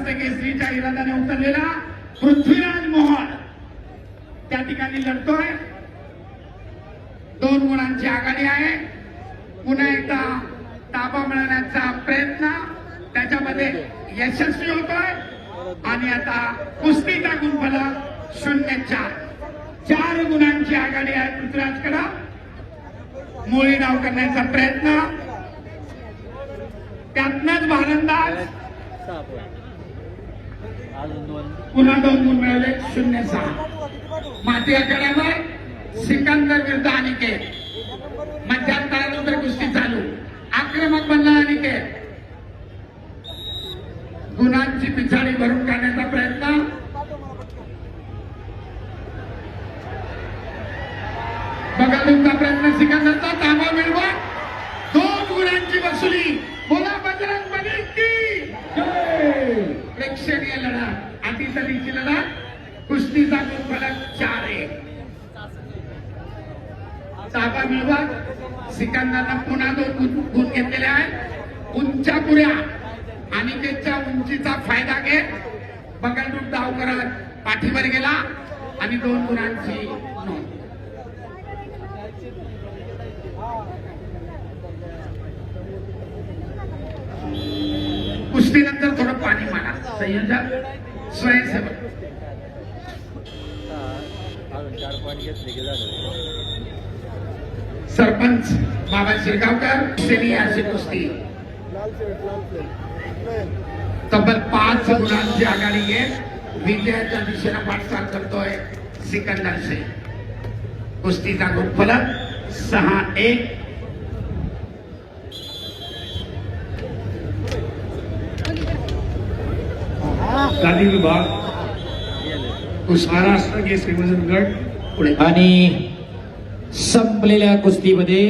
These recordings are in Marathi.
राष्ट्र केसरीच्या इराद्याने उतरलेला पृथ्वीराज मोहन त्या ठिकाणी लढतोय. 2 गुणांची आघाडी आहे. पुन्हा एकदा ताबा मिळवण्याचा प्रयत्न त्याच्यामध्ये यशस्वी होतोय आणि आता कुस्तीचा गुणफलक 0-4. 4 गुणांची आघाडी आहे पृथ्वीराजकडे. मोळी डाव करण्याचा प्रयत्न त्यातनच भारंदाज पुन्हा 2 गुण मिळवले. 0-6. माती आखाड्यावर सिकंदर विरुद्ध अनिकेत. मध्यांतरानंतर कुस्ती चालू. आक्रमक बनला अनिकेत. गुणांची पिछाडी भरून काढण्याचा प्रयत्न. बघा प्रयत्न सिकंदरचा. ताबा मिळवा. 2 गुणांची वसुली. बोला बजरंगबली की जय. प्रेक्षणीय लढत, अतितलीची लढत. कुस्तीचा गुणफलक 4-1. ताबा मिळवा. सिकंदरनं पुन्हा 2 गुण घेतलेले आहेत. उंचापुऱ्या अनिकेतच्या उंचीचा फायदा घेत बगलरूप धाव करत पाठीवर गेला आणि 2 गुणांची नोंद. कुस्तीनंतर थोडं पाणी मारा. संयोजक स्वयंसेवक सरपंच बाबा शिरगावकर सेनी अशी कुस्ती. तब्बल 5 गुणांची आघाडी घेत विजयाच्या दिशेने वाटचाल करतोय सिकंदर शेख. कुस्तीचा गुणफलक 6-1. गादी विभाग महाराष्ट्र केसरी वजन गट पुणे. आणि संपलेल्या कुस्तीमध्ये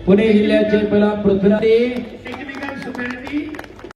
पुणे जिल्ह्याचे पहिला पृथ्वीराज टेक्निकल सुपेरिटी